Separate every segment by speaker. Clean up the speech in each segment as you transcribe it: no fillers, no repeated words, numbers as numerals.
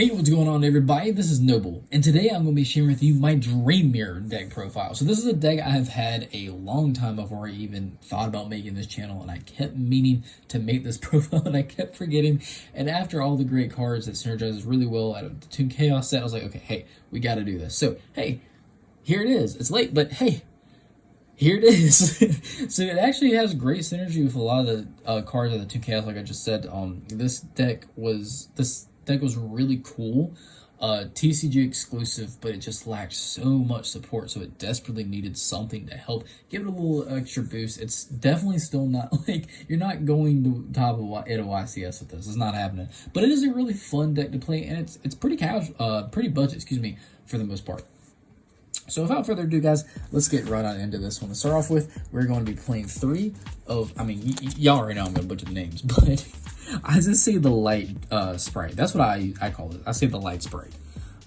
Speaker 1: Hey, what's going on, everybody? This is Noble, and today I'm going to be sharing with you my Dream Mirror deck profile. So this is a deck I have had a long time before I even thought about making this channel, and I kept meaning to make this profile, and I kept forgetting. And after all the great cards that synergizes really well out of the Toon Chaos set, I was like, okay, hey, we got to do this. So, hey, here it is. It's late, but hey, here it is. So it actually has great synergy with a lot of the cards of the Toon Chaos, like I just said. This deck was really cool, TCG exclusive, but it just lacked so much support, so it desperately needed something to help give it a little extra boost. It's definitely still not like you're not going to top of at a YCS with this. It's not happening, but it is a really fun deck to play, and it's pretty casual, pretty budget, excuse me, for the most part. So without further ado, guys, let's get right on into this one. To start off with, we're going to be playing three of, y'all already know I'm going to butcher the names, but I just say the light sprite. That's what I call it. I say the light sprite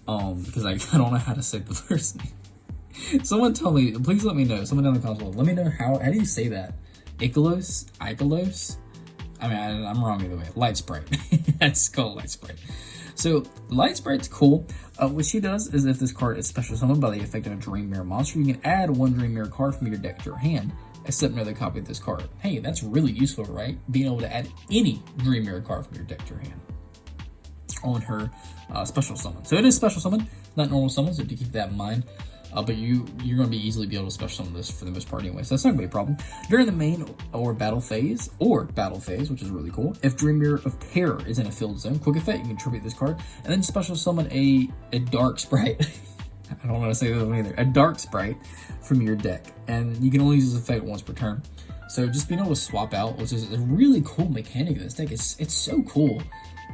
Speaker 1: because I don't know how to say the first name. Someone tell me, please let me know. Someone down in the comments below, let me know how do you say that? Icolos? I'm wrong either way. Light sprite. That's called light sprite. So, Light Sprite's cool. What she does is if this card is special summoned by the effect of a Dream Mirror monster, you can add one Dream Mirror card from your deck to your hand, except another copy of this card. Hey, that's really useful, right? Being able to add any Dream Mirror card from your deck to your hand on her special summon. So it is special summon, not normal summon, so do keep that in mind. But you're going to be easily able to special summon this for the most part anyway, so that's not going to be a problem. During the main or battle phase, which is really cool, if Dream Mirror of Terror is in a field zone, quick effect, you can tribute this card, and then special summon a dark sprite. I don't want to say this one either. A dark sprite from your deck, and you can only use this effect once per turn. So just being able to swap out, which is a really cool mechanic of this deck, it's so cool.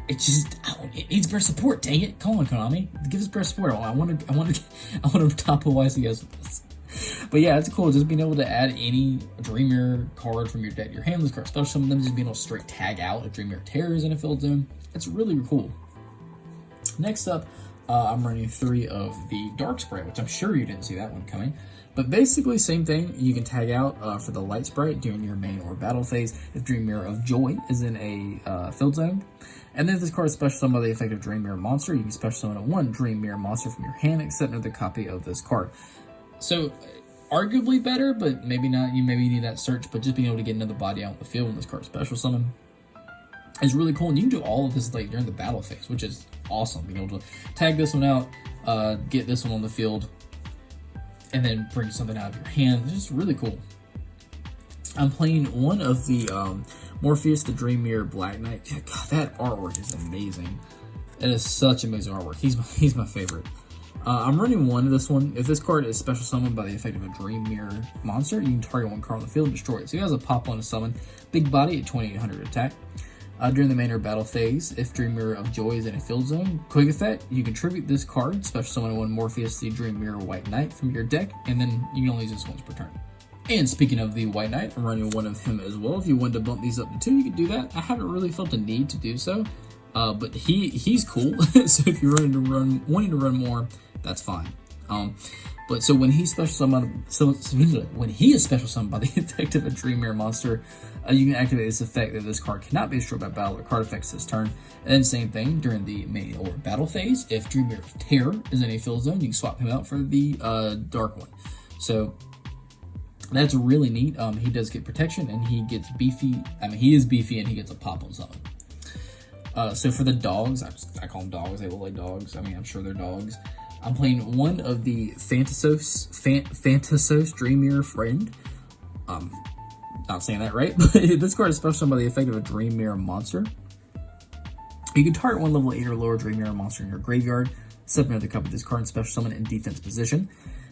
Speaker 1: It needs better support. Dang it! Come on, Konami, give us better support. I want to top a YCS with this. But yeah, it's cool. Just being able to add any Dream Mirror card from your deck to your hand. This card, especially some of them, just being able to straight tag out a Dream Mirror Terrors in a field zone. It's really cool. Next up, I'm running three of the Dark Sprite, which I'm sure you didn't see that one coming. But basically, same thing. You can tag out for the Light Sprite during your main or battle phase if Dream Mirror of Joy is in a field zone. And then if this card is special summoned by the effect of Dream Mirror monster, you can special summon one Dream Mirror monster from your hand, except another copy of this card. So, arguably better, but maybe not. You maybe need that search, but just being able to get another body out in the field when this card is special summon is really cool. And you can do all of this like during the battle phase, which is awesome. Being able to tag this one out, get this one on the field, and then bring something out of your hand. It's just really cool. I'm playing one of the Morpheus the Dream Mirror Black Knight. God, that artwork is amazing. It is such amazing artwork. He's my favorite. I'm running one of this one. If this card is special summoned by the effect of a Dream Mirror monster, you can target one card on the field and destroy it. So he has a pop on a summon, big body at 2800 attack. During the main or battle phase, if Dream Mirror of Joy is in a field zone, quick effect, you can tribute this card, special summon one Morpheus the Dream Mirror White Knight from your deck, and then you can only use this once per turn. And speaking of the White Knight, I'm running one of him as well. If you wanted to bump these up to 2, you can do that. I haven't really felt the need to do so, but he's cool. So if you're wanting to run more, that's fine. But so when he's special summoned, when he is special summoned by the effect of a Dream Mirror monster, you can activate this effect that this card cannot be destroyed by battle or card effects this turn. And then same thing during the main or battle phase. If Dream Mirror of Terror is in a field zone, you can swap him out for the dark one. So that's really neat. He does get protection and he gets beefy. He is beefy and he gets a pop on something. So for the dogs, I call them dogs. They look like dogs. I'm sure they're dogs. I'm playing one of the Phantasos Dream Mirror Friend. Not saying that right, but this card is special summoned by the effect of a Dream Mirror monster. You can target one level 8 or lower Dream Mirror monster in your graveyard, except another copy of this card and special summon in defense position.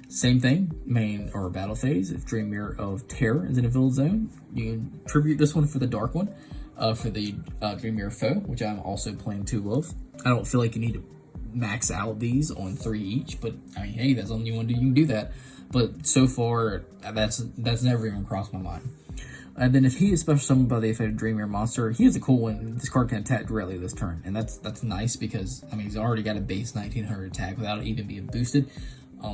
Speaker 1: Same thing, main or battle phase. If Dream Mirror of Terror is in a field zone, you can tribute this one for the dark one, for the Dream Mirror Foe, which I'm also playing 2 of. I don't feel like you need to max out these on 3 each, but hey, that's something you want to do, you can do that. But so far, that's never even crossed my mind. And then if he is special summoned by the effect of Dream Mirror monster, he has a cool one. This card can attack directly this turn, and that's nice because he's already got a base 1900 attack without it even being boosted.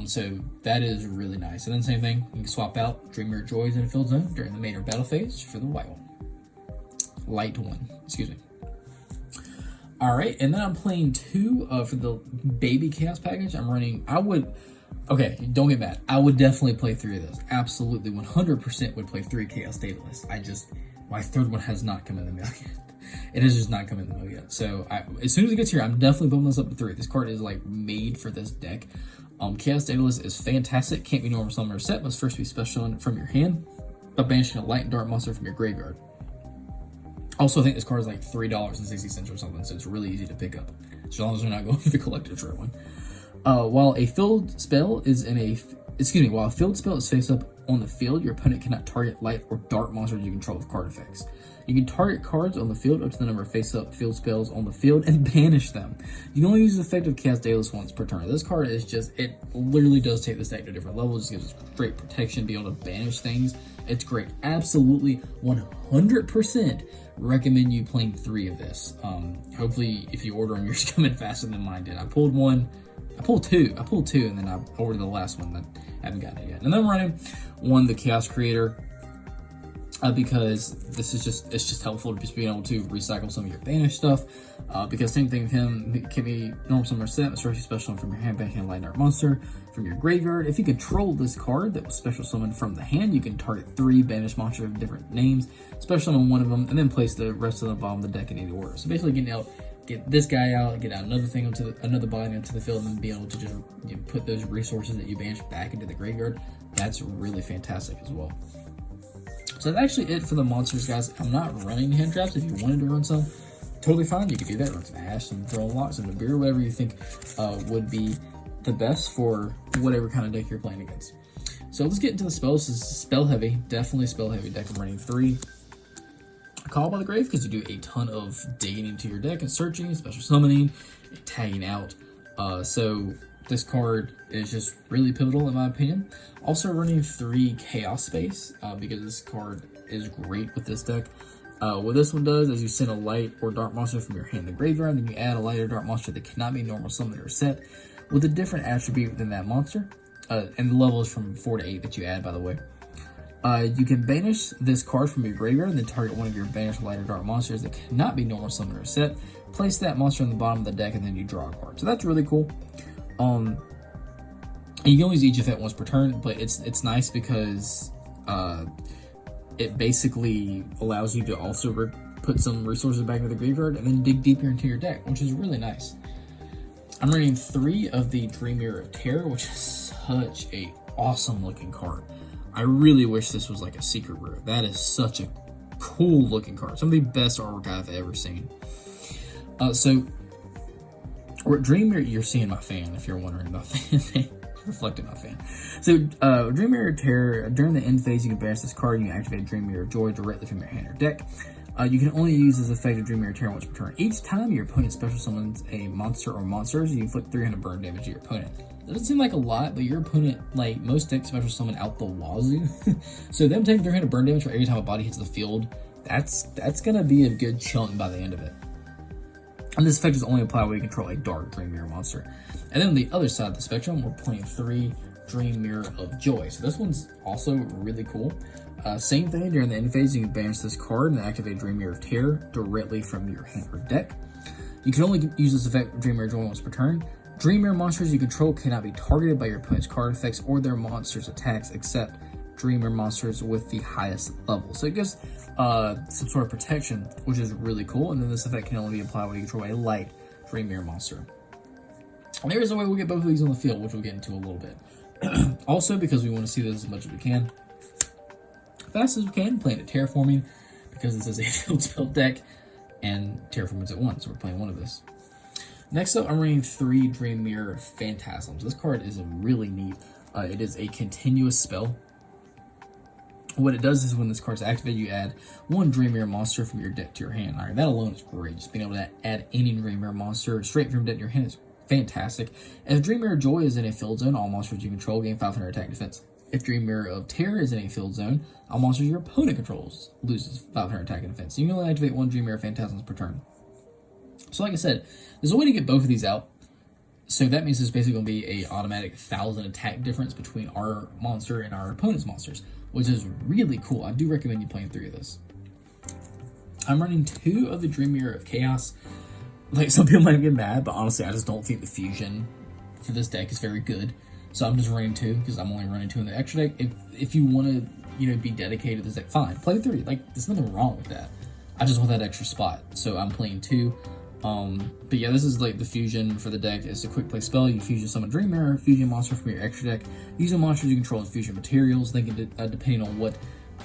Speaker 1: So that is really nice. And then same thing, you can swap out Dream Mirror Joys in a field zone during the main or battle phase for the white one. Light one, excuse me. All right, and then I'm playing 2 for the baby chaos package. Okay, don't get mad. I would definitely play 3 of those. Absolutely, 100% would play 3 chaos dataless. My 3rd one has not come in the mail yet. It has just not come in the mail yet. So as soon as it gets here, I'm definitely bumping this up to 3. This card is like made for this deck. Chaos dataless is fantastic. Can't be normal summon or set. Must first be special from your hand by banishing a light and dark monster from your graveyard. Also, I think this card is like $3.60 or something, so it's really easy to pick up, as long as we're not going for the collector's rare one. While a field spell is face up on the field, your opponent cannot target light or dark monsters you control with card effects. You can target cards on the field up to the number of face-up field spells on the field and banish them. You can only use effective Chaos Daedalus once per turn. This card is it literally does take this deck to a different level. It just gives us great protection, be able to banish things. It's great. Absolutely 100% recommend you playing 3 of this. Hopefully, if you order them, yours coming faster than mine did. I pulled 2, and then I ordered the last one that I haven't gotten it yet. And then I'm running 1, the Chaos Creator, because this is it's helpful to just being able to recycle some of your banished stuff. Because same thing with him, it can be normal summon or set, especially special from your hand, banishing a light dark monster from your graveyard. If you control this card that was special summoned from the hand, you can target 3 banished monsters of different names, special summon 1 of them, and then place the rest of the bottom of the deck in any order. So basically get this guy out, get out another thing another body into the field, and then be able to just put those resources that you banished back into the graveyard. That's really fantastic as well. So that's actually it for the monsters, guys. I'm not running hand traps. If you wanted to run some, totally fine. You could do that. Run some ash, some throwing locks, some beer, whatever you think would be the best for whatever kind of deck you're playing against. So let's get into the spells. This is spell heavy, definitely spell heavy deck. I'm running 3. Call by the Grave, because you do a ton of digging into your deck and searching, special summoning, and tagging out. So this card is just really pivotal in my opinion. Also running 3 Chaos Space, because this card is great with this deck. What this one does is you send a light or dark monster from your hand to the graveyard, and then you add a light or dark monster that cannot be normal summoned or set with a different attribute within that monster. And the level is from 4 to 8 that you add, by the way. You can banish this card from your graveyard and then target one of your banished light or dark monsters that cannot be normal summoned or set. Place that monster on the bottom of the deck and then you draw a card. So that's really cool. You can only use each effect once per turn, but it's nice because it basically allows you to also put some resources back into the graveyard and then dig deeper into your deck, which is really nice. I'm running 3 of the Dream Mirror of Terror, which is such a awesome looking card. I really wish this was like a secret rare. That is such a cool looking card. Some of the best artwork I've ever seen. So Dream Mirror, you're seeing my fan if you're wondering about fan. Reflecting my fan. So Dream Mirror of Terror, during the end phase you can banish this card and you activate Dream Mirror of Joy directly from your hand or deck. You can only use this effect of Dream Mirror of Terror once per turn. Each time your opponent special summons a monster or monsters, you inflict 300 burn damage to your opponent. That doesn't seem like a lot, but your opponent, like most decks, special summon out the wazoo. So them taking 300 burn damage for every time a body hits the field, that's gonna be a good chunk by the end of it. And this effect is only applied when you control a dark Dream Mirror monster. And then on the other side of the spectrum, we're playing 3 Dream Mirror of Joy. So this one's also really cool. Same thing, during the end phase, you can banish this card and activate Dream Mirror of Terror directly from your hand or deck. You can only use this effect Dream Mirror of Joy once per turn. Dream Mirror monsters you control cannot be targeted by your opponent's card effects or their monsters' attacks, except Dream Mirror monsters with the highest level. So it gives some sort of protection, which is really cool. And then this effect can only be applied when you control a light Dream Mirror monster. And there is a way we'll get both of these on the field, which we'll get into a little bit. Also, because we want to see this as much as we can, fast as we can, playing it Terraforming, because this is a field spell deck, and Terraforming's at 1, so we're playing 1 of this. Next up, I'm running 3 Dream Mirror Phantasos. This card is really neat. It is a continuous spell. What it does is when this card's activated, you add 1 Dream Mirror monster from your deck to your hand. All right, that alone is great. Just being able to add any Dream Mirror monster straight from your deck to your hand is fantastic. If Dream Mirror Joy is in a field zone, all monsters you control gain 500 attack defense. If Dream Mirror of Terror is in a field zone, all monsters your opponent controls loses 500 attack and defense. So you can only activate 1 Dream Mirror Phantasos per turn. So like I said, there's a way to get both of these out. So that means there's basically going to be a automatic 1,000 attack difference between our monster and our opponent's monsters, which is really cool. I do recommend you playing 3 of this. I'm running 2 of the Dream Mirror of Chaos. Like, some people might get mad, but honestly, I just don't think the fusion for this deck is very good. So I'm just running 2 because I'm only running 2 in the extra deck. If you want to, be dedicated to this deck, fine, play 3. Like, there's nothing wrong with that. I just want that extra spot, so I'm playing 2. But yeah, this is like the fusion for the deck. It's a quick play spell. You fusion summon Dream Mirror, fusion monster from your extra deck. Using monsters you control as fusion materials. They can, depending on what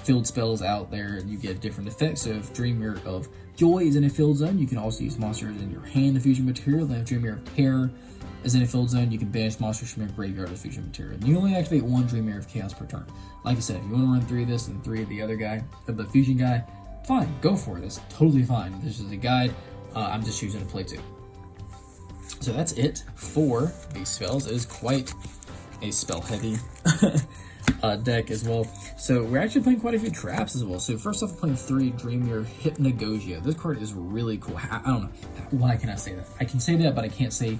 Speaker 1: field spells out there, you get different effects. So if Dream Mirror of Joy is in a field zone, you can also use monsters in your hand to fusion material. Then if Dream Mirror of Terror is in a field zone, you can banish monsters from your graveyard as fusion material. And you only activate 1 Dream Mirror of Chaos per turn. Like I said, if you want to run 3 of this and 3 of the other guy, of the fusion guy, fine, go for it. That's totally fine. This is a guide. I'm just choosing to play 2. So that's it for these spells. It is quite a spell-heavy deck as well. So we're actually playing quite a few traps as well. So first off, we're playing 3 Dream Mirror Hypnagogia. This card is really cool. I don't know. Why can I say that? I can say that, but I can't say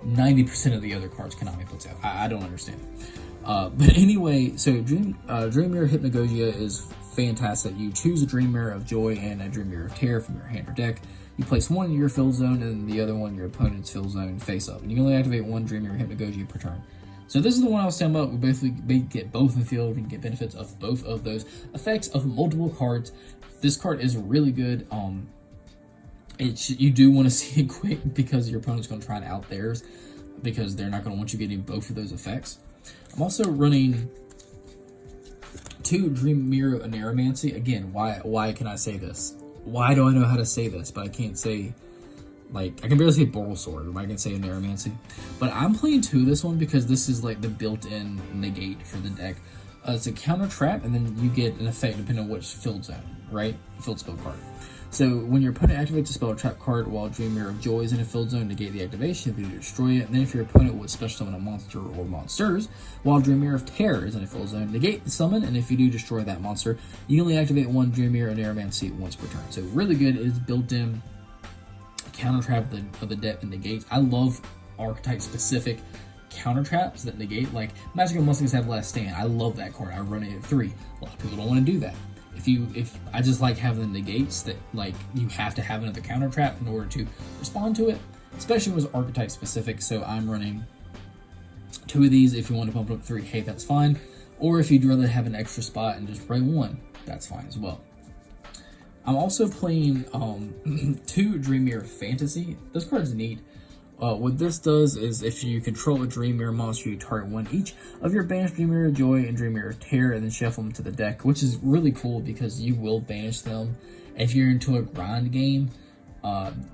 Speaker 1: 90% of the other cards Konami puts out. I don't understand it. But anyway, so Dream Mirror Hypnagogia is fantastic. You choose a Dream Mirror of Joy and a Dream Mirror of Terror from your hand or deck. You place 1 in your field zone and the other one in your opponent's field zone face up. And you only activate 1 Dream Mirror Hypnagogia per turn. So this is the one I was talking about. We basically get both in the field. We can get benefits of both of those effects of multiple cards. This card is really good. You do want to see it quick because your opponent's going to try to out theirs because they're not going to want you getting both of those effects. I'm also running 2 Dream Mirror Aneromancy. Again, why can I say this? Why do I know how to say this, but I can't say, like, I can barely say Boral Sword, but I can say Aneromancy. But I'm playing 2 of this one because this is like the built-in negate for the deck. It's a counter trap, and then you get an effect depending on which field zone, right? Field spell card. So when your opponent activates a spell or trap card while Dream Mirror of Joy is in a field zone, negate the activation if you destroy it. And then if your opponent would special summon a monster or monsters while Dream Mirror of Terror is in a field zone, negate the summon. And if you do destroy that monster, you only activate 1 Dream Mirror Aneromancy once per turn. So really good. It is built-in counter trap of the deck and negate. I love archetype specific counter traps that negate. Like Magical Mustangs have Last Stand. I love that card. I run it at 3. A lot of people don't want to do that. If I just like having the negates that, like, you have to have another counter trap in order to respond to it, especially when it's archetype specific. So I'm running 2 of these. If you want to bump it up to 3, hey, that's fine. Or if you'd rather have an extra spot and just play 1, that's fine as well. I'm also playing 2 Dream Mirror Fantasy. This card's neat. What this does is if you control a Dream Mirror monster, you target 1 each of your banished Dream Mirror Joy and Dream Mirror Terror and then shuffle them to the deck, which is really cool because you will banish them. If you're into a grind game,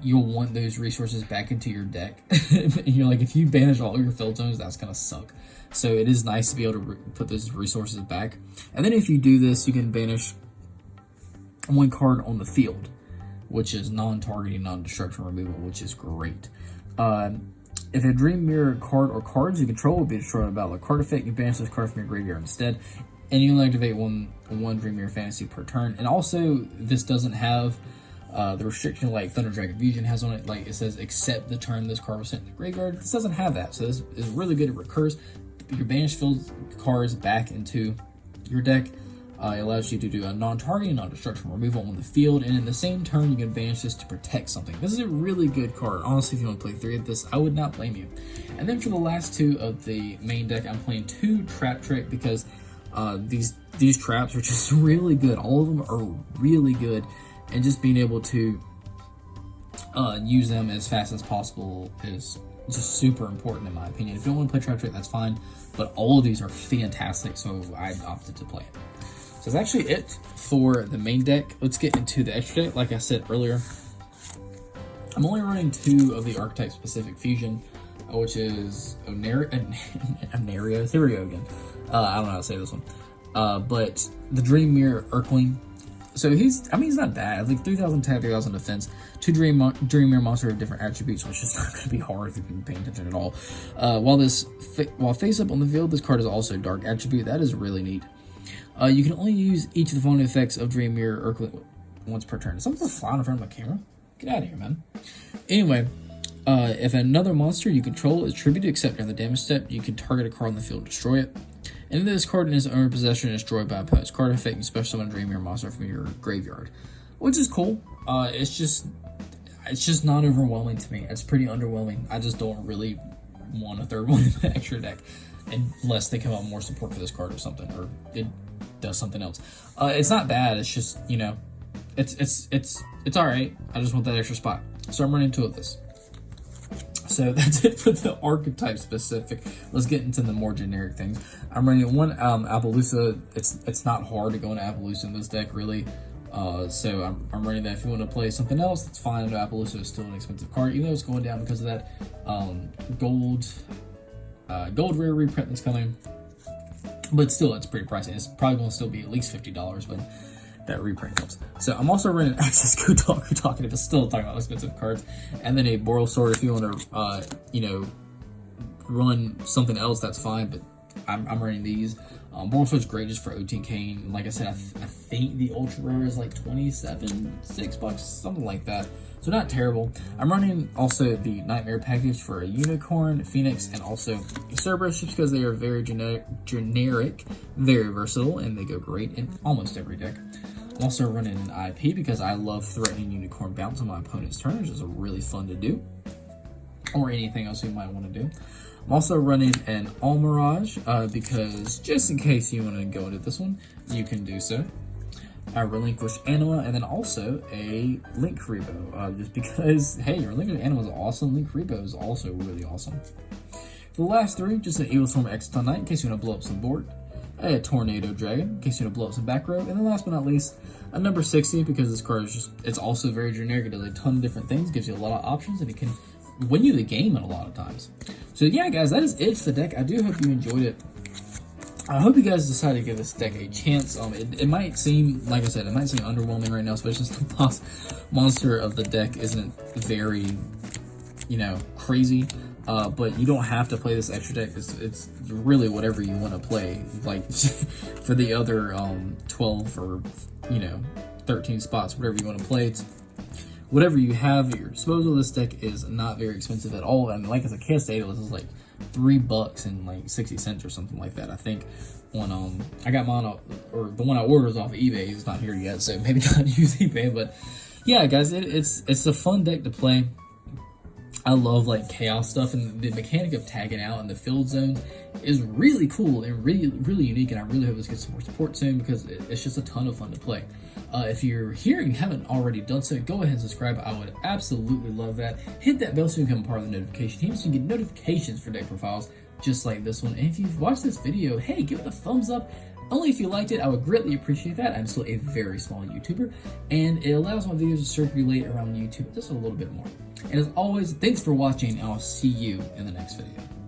Speaker 1: you'll want those resources back into your deck. And you're like, if you banish all your field zones, that's going to suck. So it is nice to be able to put those resources back. And then if you do this, you can banish 1 card on the field, which is non-targeting, non-destruction removal, which is great. If a Dream Mirror card or cards you control will be destroyed in battle, a card effect, you banish this card from your graveyard instead, and you only activate one Dream Mirror Fantasy per turn. And also, this doesn't have the restriction like Thunder Dragon Fusion has on it. Like, it says, except the turn this card was sent in the graveyard. This doesn't have that, so this is really good. It recurs your banished field cards back into your deck. It allows you to do a non-targeting, non-destruction removal on the field, and in the same turn, you can banish this to protect something. This is a really good card. Honestly, if you want to play 3 of this, I would not blame you. And then for the last 2 of the main deck, I'm playing 2 Trap Trick because these traps are just really good. All of them are really good, and just being able to use them as fast as possible is just super important in my opinion. If you don't want to play Trap Trick, that's fine, but all of these are fantastic, so I opted to play it. So that's actually it for the main deck. Let's get into the extra deck. Like I said earlier, I'm only running 2 of the archetype specific fusion, which is Oneria. Here we go again. I don't know how to say this one. But the Dream Mirror Urkling. So he's not bad. Like 3,000 attack, 3,000 defense. 2 Dream Mirror monsters of different attributes, which is not going to be hard if you've been paying attention at all. While face up on the field, this card is also dark attribute. That is really neat. You can only use each of the following effects of Dream Mirror Urkling once per turn. Something's flying in front of my camera. Get out of here, man. Anyway, if another monster you control is tributed except during the damage step, you can target a card on the field and destroy it. And if this card in its owner possession is destroyed by a opponent's card effect, you special summon a Dream Mirror monster from your graveyard, which is cool. It's just, it's just not overwhelming to me. It's pretty underwhelming. I just don't really want a third one in the extra deck, unless they come out with more support for this card or something, or it does something else. It's not bad. It's just, you know, it's all right. I just want that extra spot, so I'm running two of this. So that's it for the archetype specific. Let's get into the more generic things. I'm running one Appaloosa. It's not hard to go into Appaloosa in this deck, really. So I'm running that. If you want to play something else, that's fine. I know Appaloosa is still an expensive card, even though it's going down because of that gold rare reprint that's coming. But still, it's pretty pricey. It's probably going to still be at least $50 when that reprint comes. So I'm also running Access Go Talk. We're talking if it's still talking about expensive cards, and then a Boral Sword if you want to, you know, run something else. That's fine, but I'm running these. Boral Sword's great just for OT Kane. Like I said, I think the Ultra Rare is like $6, something like that. So not terrible. I'm running also the Nightmare package for a Unicorn, Phoenix, and also Cerberus, just because they are very generic, very versatile, and they go great in almost every deck. I'm also running an IP because I love threatening Unicorn Bounce on my opponent's turn, which is really fun to do, or anything else you might want to do. I'm also running an All Mirage because just in case you want to go into this one, you can do so. I relinquish Anima, and then also a Link Rebo, just because, hey, your Relinquish Anima is awesome. Link Rebo is also really awesome. For the last three, just an Evil Storm Exile Knight in case you want to blow up some board, a Tornado Dragon in case you want to blow up some back row, and then last but not least, a number 60 because this card is just, it's also very generic. It does a ton of different things, gives you a lot of options, and it can win you the game in a lot of times. So yeah, guys, that is it for the deck. I do hope you enjoyed it. I hope you guys decide to give this deck a chance. It might seem, like I said, it might seem underwhelming right now, especially since the boss monster of the deck isn't very, you know, crazy. But you don't have to play this extra deck. It's really whatever you want to play. Like for the other 12 or, you know, 13 spots, whatever you want to play. It's whatever you have at your disposal. This deck is not very expensive at all. And like I said, Chaos Data, this is like $3 and like 60 cents or something like that. I think on I got mine or the one I ordered was off of eBay. It's not here yet, so maybe not use eBay. But yeah, guys, it's a fun deck to play. I love like chaos stuff, and the mechanic of tagging out in the field zones is really cool and really unique. And I really hope this gets some more support soon because it's just a ton of fun to play. If you're here and you haven't already done so, go ahead and subscribe. I would absolutely love that. Hit that bell so you can become part of the notification team so you can get notifications for deck profiles just like this one. And if you've watched this video, hey, give it a thumbs up. Only if you liked it. I would greatly appreciate that. I'm still a very small YouTuber, and it allows my videos to circulate around YouTube just a little bit more. And as always, thanks for watching, and I'll see you in the next video.